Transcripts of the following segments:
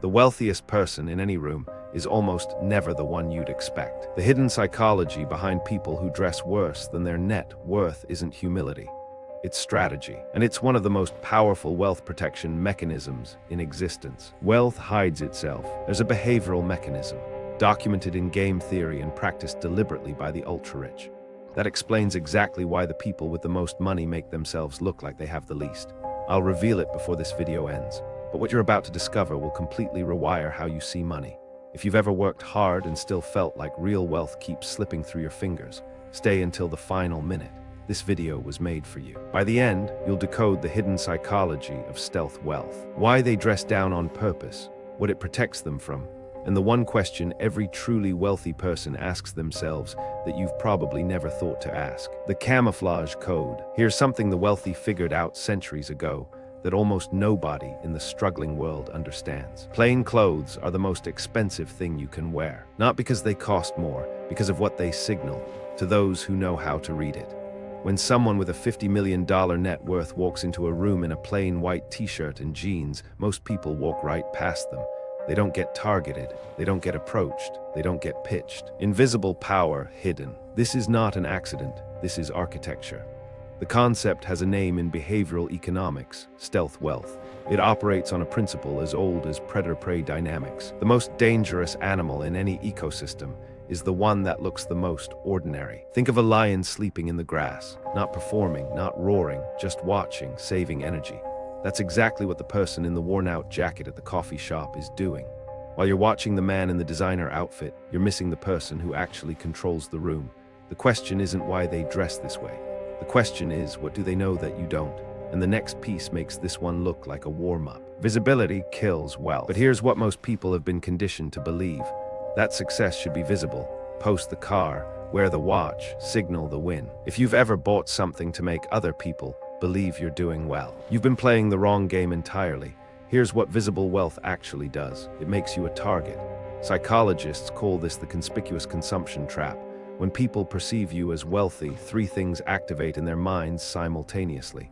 The wealthiest person in any room is almost never the one you'd expect. The hidden psychology behind people who dress worse than their net worth isn't humility. It's strategy, and it's one of the most powerful wealth protection mechanisms in existence. Wealth hides itself. There's a behavioral mechanism, documented in game theory and practiced deliberately by the ultra-rich. That explains exactly why the people with the most money make themselves look like they have the least. I'll reveal it before this video ends, but what you're about to discover will completely rewire how you see money. If you've ever worked hard and still felt like real wealth keeps slipping through your fingers, stay until the final minute. This video was made for you. By the end, you'll decode the hidden psychology of stealth wealth, why they dress down on purpose, what it protects them from, and the one question every truly wealthy person asks themselves that you've probably never thought to ask. The camouflage code. Here's something the wealthy figured out centuries ago that almost nobody in the struggling world understands. Plain clothes are the most expensive thing you can wear, not because they cost more, because of what they signal to those who know how to read it. When someone with a $50 million net worth walks into a room in a plain white t-shirt and jeans, most people walk right past them. They don't get targeted, they don't get approached, they don't get pitched. Invisible power hidden. This is not an accident, this is architecture. The concept has a name in behavioral economics, stealth wealth. It operates on a principle as old as predator-prey dynamics. The most dangerous animal in any ecosystem is the one that looks the most ordinary. Think of a lion sleeping in the grass, not performing, not roaring, just watching, saving energy. That's exactly what the person in the worn-out jacket at the coffee shop is doing. While you're watching the man in the designer outfit, you're missing the person who actually controls the room. The question isn't why they dress this way. The question is, what do they know that you don't? And the next piece makes this one look like a warm-up. Visibility kills wealth. But here's what most people have been conditioned to believe. That success should be visible. Post the car, wear the watch, signal the win. If you've ever bought something to make other people believe you're doing well, you've been playing the wrong game entirely. Here's what visible wealth actually does. It makes you a target. Psychologists call this the conspicuous consumption trap. When people perceive you as wealthy, three things activate in their minds simultaneously: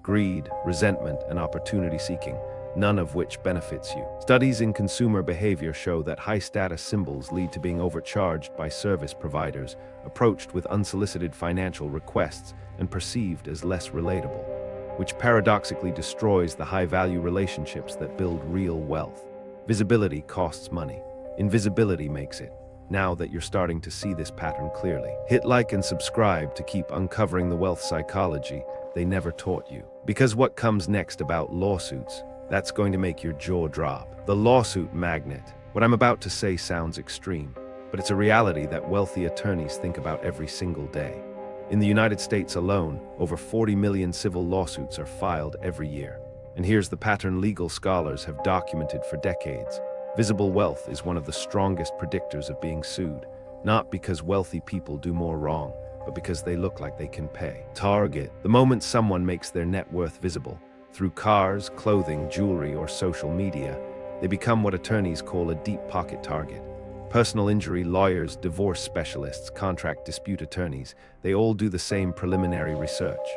greed, resentment, and opportunity seeking, none of which benefits you. Studies in consumer behavior show that high-status symbols lead to being overcharged by service providers, approached with unsolicited financial requests, and perceived as less relatable, which paradoxically destroys the high-value relationships that build real wealth. Visibility costs money. Invisibility makes it. Now that you're starting to see this pattern clearly, hit like and subscribe to keep uncovering the wealth psychology they never taught you. Because what comes next about lawsuits, that's going to make your jaw drop. The lawsuit magnet. What I'm about to say sounds extreme, but it's a reality that wealthy attorneys think about every single day. In the United States alone, over 40 million civil lawsuits are filed every year. And here's the pattern legal scholars have documented for decades. Visible wealth is one of the strongest predictors of being sued, not because wealthy people do more wrong, but because they look like they can pay. Target. The moment someone makes their net worth visible, through cars, clothing, jewelry, or social media, they become what attorneys call a deep pocket target. Personal injury lawyers, divorce specialists, contract dispute attorneys, they all do the same preliminary research.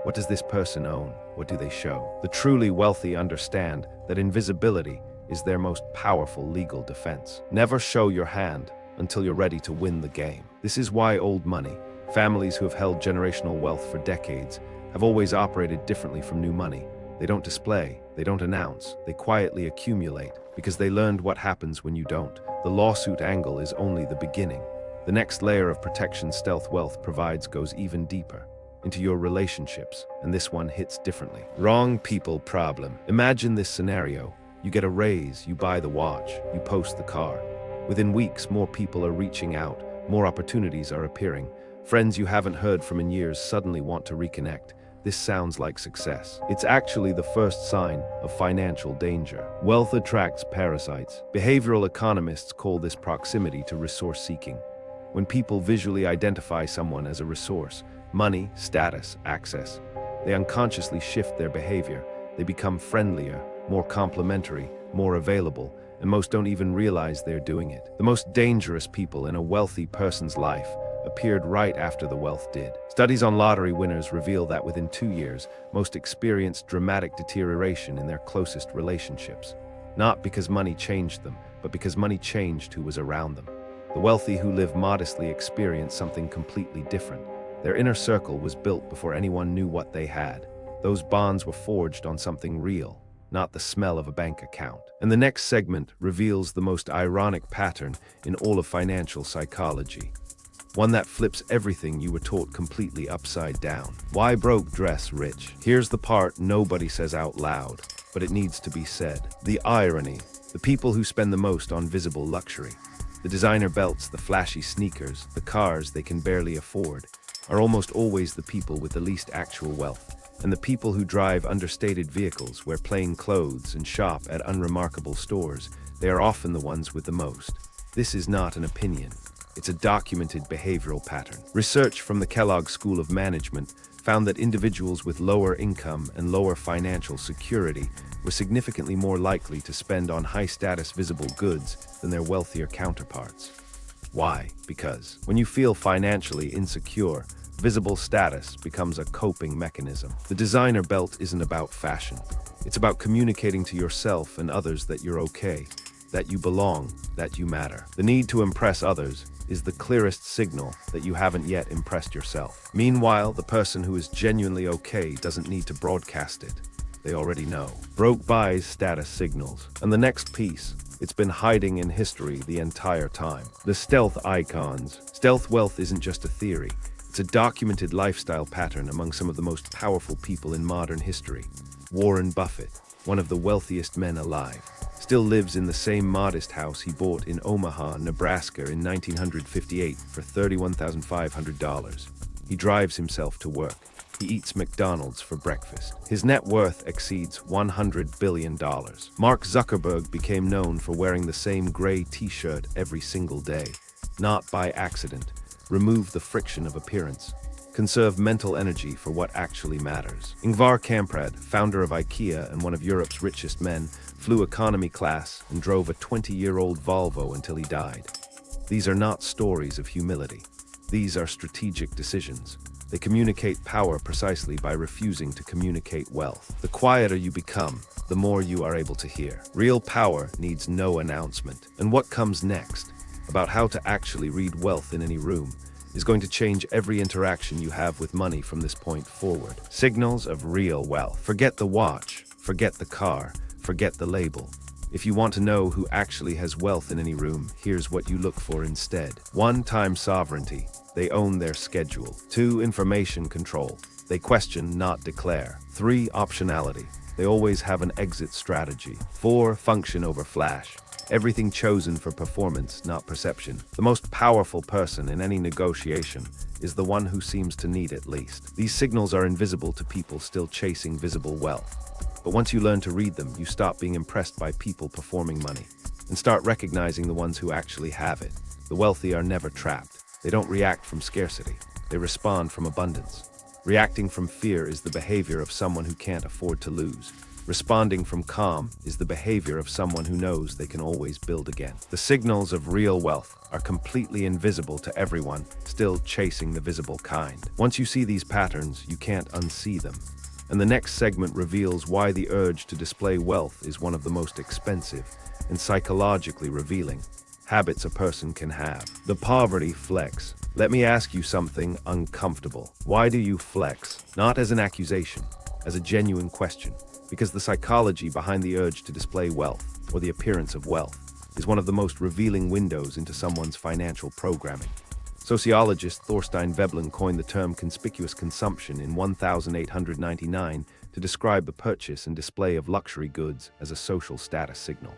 What does this person own? What do they show? The truly wealthy understand that invisibility is their most powerful legal defense. Never show your hand until you're ready to win the game. This is why old money, families who have held generational wealth for decades, have always operated differently from new money. They don't display, they don't announce, they quietly accumulate, because they learned what happens when you don't. The lawsuit angle is only the beginning. The next layer of protection stealth wealth provides goes even deeper, into your relationships, and this one hits differently. Wrong people problem. Imagine this scenario. You get a raise, you buy the watch, you post the car. Within weeks, more people are reaching out, more opportunities are appearing. Friends you haven't heard from in years suddenly want to reconnect. This sounds like success. It's actually the first sign of financial danger. Wealth attracts parasites. Behavioral economists call this proximity to resource seeking. When people visually identify someone as a resource, money, status, access, they unconsciously shift their behavior. They become friendlier, more complimentary, more available, and most don't even realize they're doing it. The most dangerous people in a wealthy person's life appeared right after the wealth did. Studies on lottery winners reveal that within 2 years, most experienced dramatic deterioration in their closest relationships. Not because money changed them, but because money changed who was around them. The wealthy who live modestly experience something completely different. Their inner circle was built before anyone knew what they had. Those bonds were forged on something real, not the smell of a bank account. And the next segment reveals the most ironic pattern in all of financial psychology. One that flips everything you were taught completely upside down. Why broke dress rich? Here's the part nobody says out loud, but it needs to be said. The irony. The people who spend the most on visible luxury, the designer belts, the flashy sneakers, the cars they can barely afford, are almost always the people with the least actual wealth. And the people who drive understated vehicles, wear plain clothes, and shop at unremarkable stores, they are often the ones with the most. This is not an opinion. It's a documented behavioral pattern. Research from the Kellogg School of Management found that individuals with lower income and lower financial security were significantly more likely to spend on high-status visible goods than their wealthier counterparts. Why? Because when you feel financially insecure, visible status becomes a coping mechanism. The designer belt isn't about fashion. It's about communicating to yourself and others that you're okay, that you belong, that you matter. The need to impress others is the clearest signal that you haven't yet impressed yourself. Meanwhile, the person who is genuinely okay doesn't need to broadcast it. They already know. Broke buys status signals. And the next piece, it's been hiding in history the entire time. The stealth icons. Stealth wealth isn't just a theory. It's a documented lifestyle pattern among some of the most powerful people in modern history. Warren Buffett, one of the wealthiest men alive, still lives in the same modest house he bought in Omaha, Nebraska in 1958 for $31,500. He drives himself to work. He eats McDonald's for breakfast. His net worth exceeds $100 billion. Mark Zuckerberg became known for wearing the same gray t-shirt every single day. Not by accident. Remove the friction of appearance. Conserve mental energy for what actually matters. Ingvar Kamprad, founder of IKEA and one of Europe's richest men, flew economy class and drove a 20-year-old Volvo until he died. These are not stories of humility. These are strategic decisions. They communicate power precisely by refusing to communicate wealth. The quieter you become, the more you are able to hear. Real power needs no announcement. And what comes next, about how to actually read wealth in any room, is going to change every interaction you have with money from this point forward. Signals of real wealth. Forget the watch, forget the car, forget the label. If you want to know who actually has wealth in any room, here's what you look for instead. 1. Time sovereignty. They own their schedule. 2. Information control. They question, not declare. 3. Optionality. They always have an exit strategy. 4. Function over flash. Everything chosen for performance, not perception. The most powerful person in any negotiation is the one who seems to need it least. These signals are invisible to people still chasing visible wealth. But once you learn to read them, you stop being impressed by people performing money and start recognizing the ones who actually have it. The wealthy are never trapped. They don't react from scarcity. They respond from abundance. Reacting from fear is the behavior of someone who can't afford to lose. Responding from calm is the behavior of someone who knows they can always build again. The signals of real wealth are completely invisible to everyone still chasing the visible kind. Once you see these patterns, you can't unsee them. And the next segment reveals why the urge to display wealth is one of the most expensive and psychologically revealing habits a person can have. The poverty flex. Let me ask you something uncomfortable. Why do you flex? Not as an accusation, as a genuine question. Because the psychology behind the urge to display wealth, or the appearance of wealth, is one of the most revealing windows into someone's financial programming. Sociologist Thorstein Veblen coined the term conspicuous consumption in 1899 to describe the purchase and display of luxury goods as a social status signal.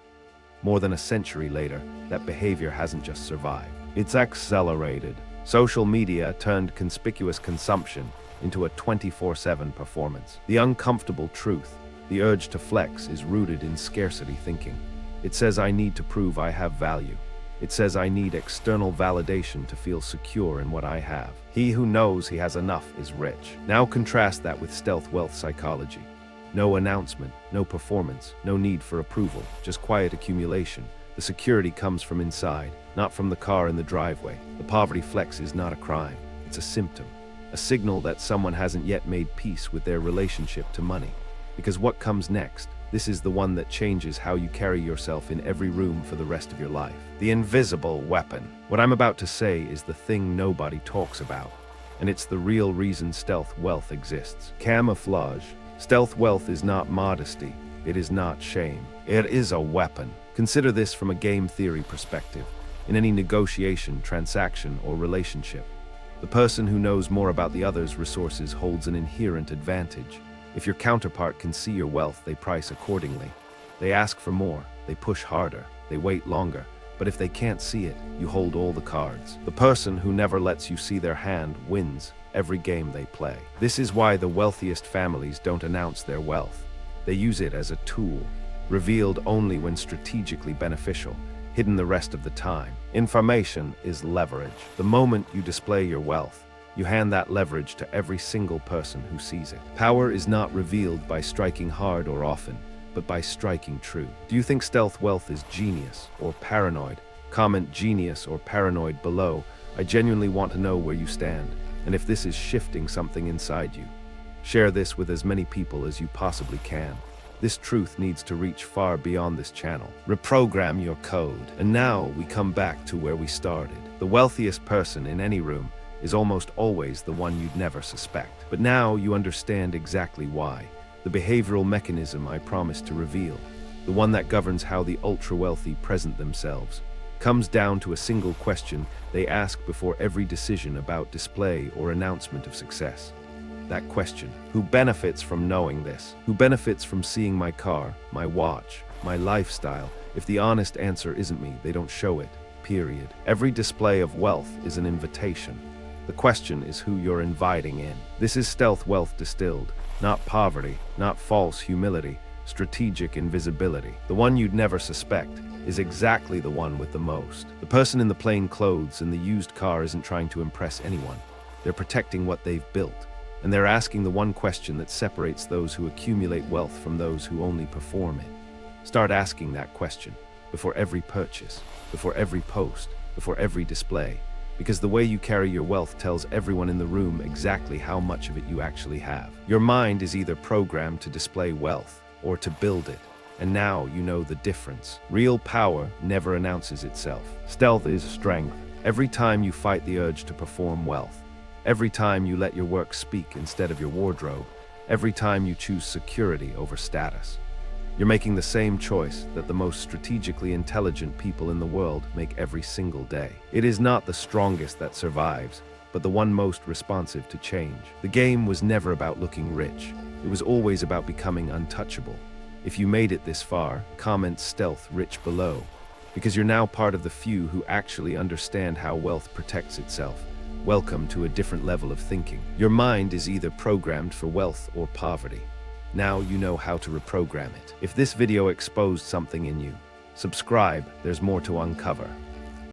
More than a century later, that behavior hasn't just survived. It's accelerated. Social media turned conspicuous consumption into a 24/7 performance. The uncomfortable truth, the urge to flex, is rooted in scarcity thinking. It says I need to prove I have value. It says I need external validation to feel secure in what I have. He who knows he has enough is rich. Now contrast that with stealth wealth psychology. No announcement, no performance, no need for approval, just quiet accumulation. The security comes from inside, not from the car in the driveway. The poverty flex is not a crime. It's a symptom, a signal that someone hasn't yet made peace with their relationship to money. Because what comes next, This is the one that changes how you carry yourself in every room for the rest of your life. The invisible weapon. What I'm about to say is the thing nobody talks about, and it's the real reason stealth wealth exists. Camouflage. Stealth wealth is not modesty. It is not shame. It is a weapon. Consider this from a game theory perspective. In any negotiation, transaction, or relationship, the person who knows more about the other's resources holds an inherent advantage. If your counterpart can see your wealth, they price accordingly. They ask for more, they push harder, they wait longer. But if they can't see it, you hold all the cards. The person who never lets you see their hand wins every game they play. This is why the wealthiest families don't announce their wealth. They use it as a tool, revealed only when strategically beneficial, hidden the rest of the time. Information is leverage. The moment you display your wealth, you hand that leverage to every single person who sees it. Power is not revealed by striking hard or often, but by striking true. Do you think stealth wealth is genius or paranoid? Comment genius or paranoid below. I genuinely want to know where you stand, and if this is shifting something inside you. Share this with as many people as you possibly can. This truth needs to reach far beyond this channel. Reprogram your code. And now we come back to where we started. The wealthiest person in any room is almost always the one you'd never suspect. But now you understand exactly why. The behavioral mechanism I promised to reveal, the one that governs how the ultra-wealthy present themselves, comes down to a single question they ask before every decision about display or announcement of success. That question: who benefits from knowing this? Who benefits from seeing my car, my watch, my lifestyle? If the honest answer isn't me, they don't show it, period. Every display of wealth is an invitation. The question is who you're inviting in. This is stealth wealth distilled, not poverty, not false humility, strategic invisibility. The one you'd never suspect is exactly the one with the most. The person in the plain clothes in the used car isn't trying to impress anyone. They're protecting what they've built. And they're asking the one question that separates those who accumulate wealth from those who only perform it. Start asking that question before every purchase, before every post, before every display, because the way you carry your wealth tells everyone in the room exactly how much of it you actually have. Your mind is either programmed to display wealth or to build it, and now you know the difference. Real power never announces itself. Stealth is strength. Every time you fight the urge to perform wealth, every time you let your work speak instead of your wardrobe, every time you choose security over status, you're making the same choice that the most strategically intelligent people in the world make every single day. It is not the strongest that survives, but the one most responsive to change. The game was never about looking rich. It was always about becoming untouchable. If you made it this far, comment stealth rich below, because you're now part of the few who actually understand how wealth protects itself. Welcome to a different level of thinking. Your mind is either programmed for wealth or poverty. Now you know how to reprogram it. If this video exposed something in you, subscribe, there's more to uncover.